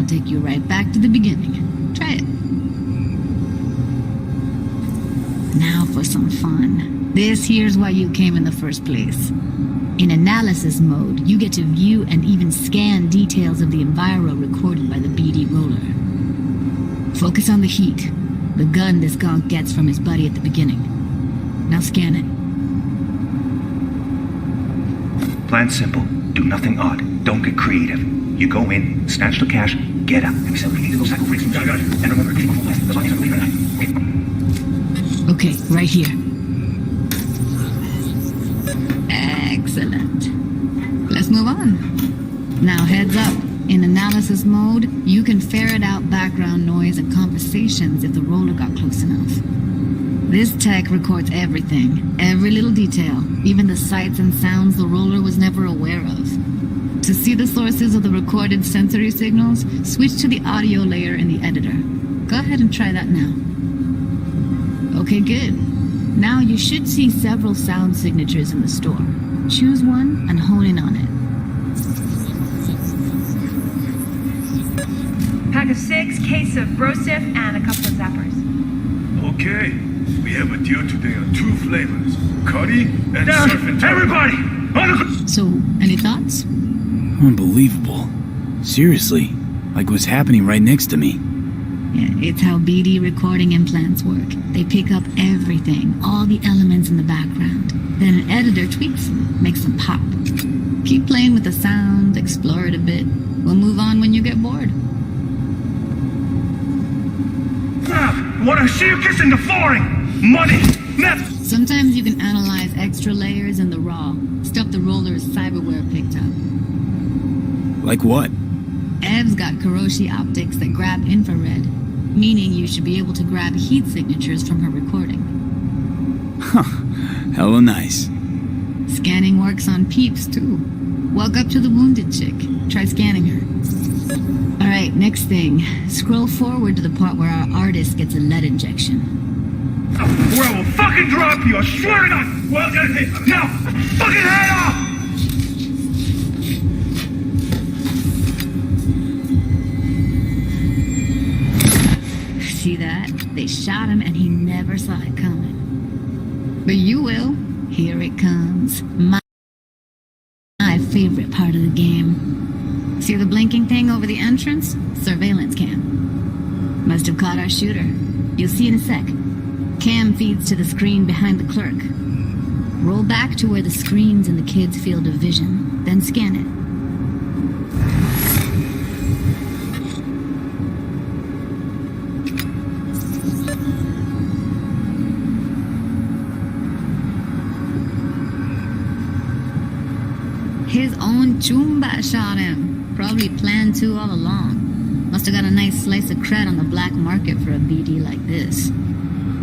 take you right back to the beginning. Try it. Now for some fun. This here's why you came in the first place. In analysis mode, you get to view and even scan details of the enviro recorded by the BD roller. Focus on the heat, the gun this gonk gets from his buddy at the beginning. Now scan it. Plan simple. Do nothing odd. Don't get creative. You go in, snatch the cash, get out. And remember, okay, right here. Excellent. Let's move on. Now heads up. In analysis mode, you can ferret out background noise and conversations if the roller got close enough. This tech records everything, every little detail, even the sights and sounds the roller was never aware of. To see the sources of the recorded sensory signals, switch to the audio layer in the editor. Go ahead and try that now. Okay, good. Now you should see several sound signatures in the store. Choose one and hone in on it. Pack of 6, case of Brosif, and a couple of zappers. Okay, we have a deal today on 2 flavors, curry and surf and turf. Everybody! So, any thoughts? Unbelievable. Seriously, like what's happening right next to me. Yeah, it's how BD recording implants work. They pick up everything, all the elements in the background. Then an editor tweaks them, makes them pop. Keep playing with the sound, explore it a bit. We'll move on when you get bored. Wanna see you kissing the flooring? Money! Sometimes you can analyze extra layers in the raw, stuff the roller's cyberware picked up. Like what? Ev's got Kuroshi optics that grab infrared, meaning you should be able to grab heat signatures from her recording. Huh. Hella nice. Scanning works on peeps, too. Walk up to the wounded chick. Try scanning her. Alright, next thing. Scroll forward to the part where our artist gets a lead injection. Or I will fucking drop you, I swear to God! Well, now, fucking head off! See that? They shot him and he never saw it coming. But you will. Here it comes. My favorite part of the game. See the blinking thing over the entrance? Surveillance cam. Must have caught our shooter. You'll see in a sec. Cam feeds to the screen behind the clerk. Roll back to where the screen's in the kid's field of vision, then scan it. His own Chumba shot him. Probably planned to all along. Must have got a nice slice of cred on the black market for a BD like this.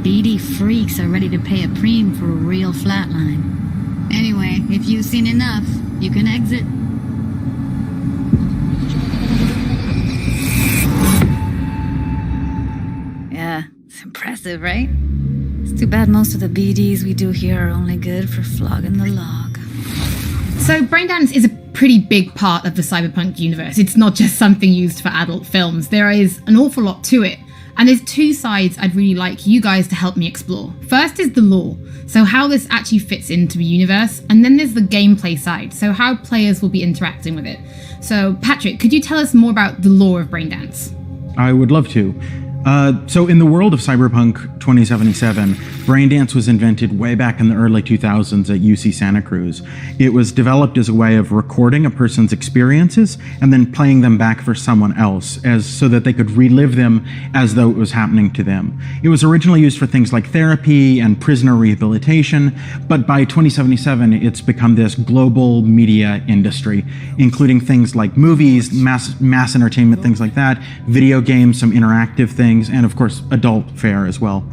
BD freaks are ready to pay a preem for a real flatline. Anyway, if you've seen enough, you can exit. Yeah, it's impressive, right? It's too bad most of the BDs we do here are only good for flogging the log. So Braindance is a pretty big part of the Cyberpunk universe. It's not just something used for adult films. There is an awful lot to it. And there's 2 sides I'd really like you guys to help me explore. First is the lore, so how this actually fits into the universe. And then there's the gameplay side, so how players will be interacting with it. So Patrick, could you tell us more about the lore of Braindance? I would love to. So in the world of Cyberpunk 2077, Braindance was invented way back in the early 2000s at UC Santa Cruz. It was developed as a way of recording a person's experiences and then playing them back for someone else, so that they could relive them as though it was happening to them. It was originally used for things like therapy and prisoner rehabilitation, but by 2077 it's become this global media industry, including things like movies, mass entertainment, things like that, video games, some interactive things, and of course adult fare as well.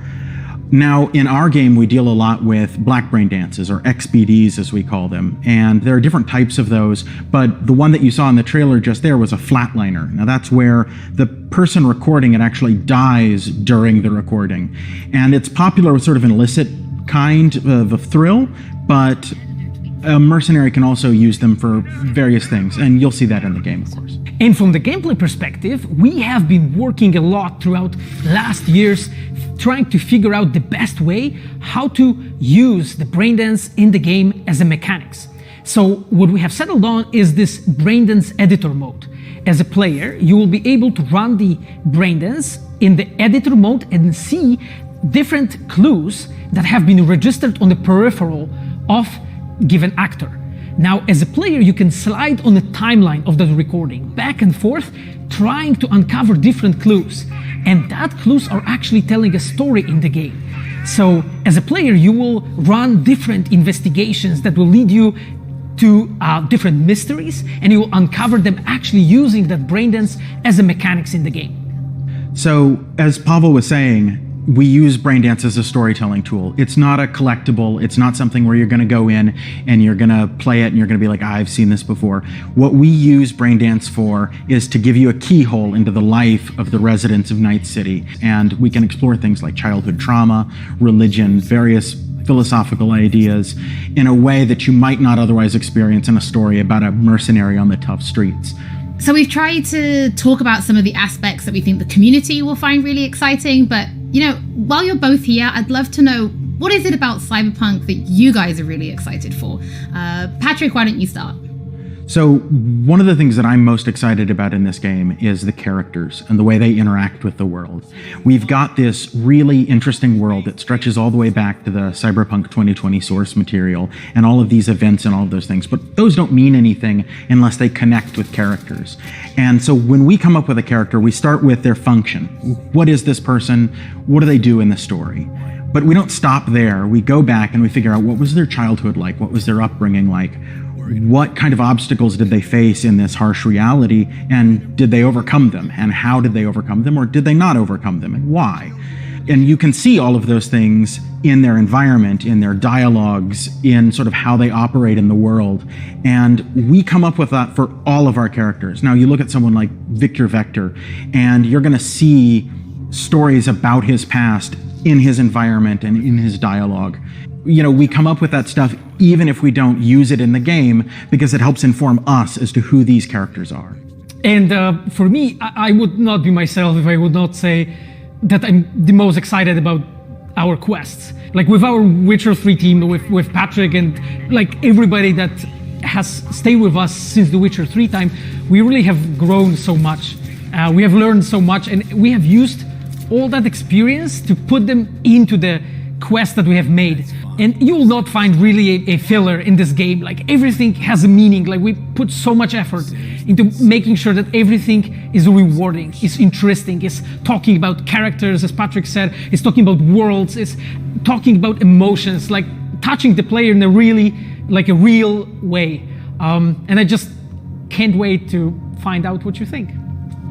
Now in our game we deal a lot with black brain dances, or XBDs as we call them, and there are different types of those, but the one that you saw in the trailer just there was a flatliner. Now that's where the person recording it actually dies during the recording, and it's popular with sort of an illicit kind of a thrill, but a mercenary can also use them for various things, and you'll see that in the game, of course. And from the gameplay perspective, we have been working a lot throughout last years trying to figure out the best way how to use the braindance in the game as a mechanics. So what we have settled on is this braindance editor mode. As a player, you will be able to run the braindance in the editor mode and see different clues that have been registered on the peripheral of given actor. Now, as a player, you can slide on the timeline of the recording back and forth, trying to uncover different clues. And that clues are actually telling a story in the game. So, as a player, you will run different investigations that will lead you to different mysteries, and you will uncover them actually using that braindance as a mechanics in the game. So, as Pavel was saying, we use Braindance as a storytelling tool. It's not a collectible. It's not something where you're going to go in and you're going to play it and you're going to be like, I've seen this before. What we use Braindance for is to give you a keyhole into the life of the residents of Night City. And we can explore things like childhood trauma, religion, various philosophical ideas in a way that you might not otherwise experience in a story about a mercenary on the tough streets. So we've tried to talk about some of the aspects that we think the community will find really exciting, but while you're both here, I'd love to know, what is it about Cyberpunk that you guys are really excited for? Patrick, why don't you start? So one of the things that I'm most excited about in this game is the characters and the way they interact with the world. We've got this really interesting world that stretches all the way back to the Cyberpunk 2020 source material and all of these events and all of those things, but those don't mean anything unless they connect with characters. And so when we come up with a character, we start with their function. What is this person? What do they do in the story? But we don't stop there. We go back and we figure out, what was their childhood like? What was their upbringing like? What kind of obstacles did they face in this harsh reality, and did they overcome them? And how did they overcome them, or did they not overcome them, and why? And you can see all of those things in their environment, in their dialogues, in sort of how they operate in the world. And we come up with that for all of our characters. Now, you look at someone like Victor Vector, and you're going to see stories about his past in his environment and in his dialogue. We come up with that stuff even if we don't use it in the game, because it helps inform us as to who these characters are. And for me, I would not be myself if I would not say that I'm the most excited about our quests. Like with our Witcher 3 team, with Patrick and like everybody that has stayed with us since the Witcher 3 time, we really have grown so much. We have learned so much, and we have used all that experience to put them into the quest that we have made. And you will not find really a filler in this game. Like, everything has a meaning. Like, we put so much effort into making sure that everything is rewarding, is interesting, is talking about characters, as Patrick said, is talking about worlds, is talking about emotions, like touching the player in a really, like a real way. And I just can't wait to find out what you think.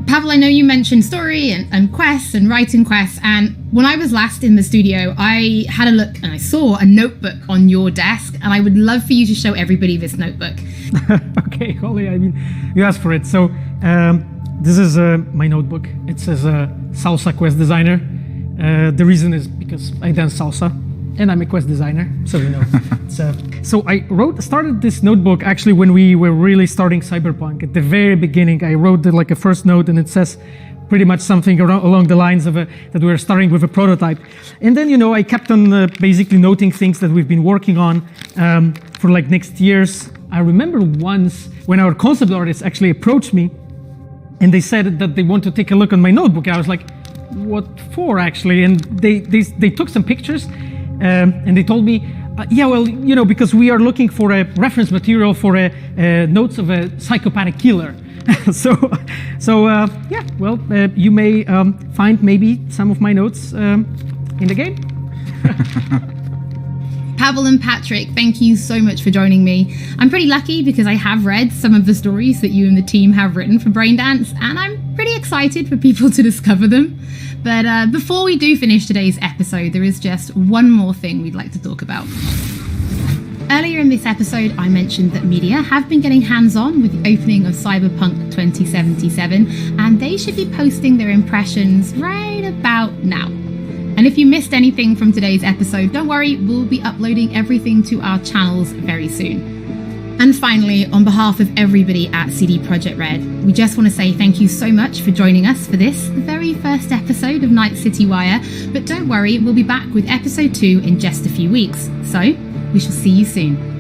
Pavel, I know you mentioned story and quests and writing quests, and when I was last in the studio, I had a look and I saw a notebook on your desk, and I would love for you to show everybody this notebook. Okay, Holly, I mean, you asked for it. So this is my notebook. It says Salsa Quest Designer. The reason is because I dance salsa, and I'm a quest designer, so you know. So I started this notebook actually when we were really starting Cyberpunk. At the very beginning, I wrote like a first note, and it says pretty much something along the lines of that we were starting with a prototype. And then, I kept on basically noting things that we've been working on for like next year's. I remember once when our concept artists actually approached me, and they said that they want to take a look on my notebook. I was like, what for actually? And they took some pictures, and they told me, because we are looking for a reference material for notes of a psychopathic killer. You may find maybe some of my notes in the game. Pavel and Patrick, thank you so much for joining me. I'm pretty lucky because I have read some of the stories that you and the team have written for Braindance, and I'm pretty excited for people to discover them. But before we do finish today's episode, there is just one more thing we'd like to talk about. Earlier in this episode, I mentioned that media have been getting hands-on with the opening of Cyberpunk 2077, and they should be posting their impressions right about now. And if you missed anything from today's episode, don't worry, we'll be uploading everything to our channels very soon. And finally, on behalf of everybody at CD Projekt Red, we just want to say thank you so much for joining us for this, the very first episode of Night City Wire. But don't worry, we'll be back with episode 2 in just a few weeks. So, we shall see you soon.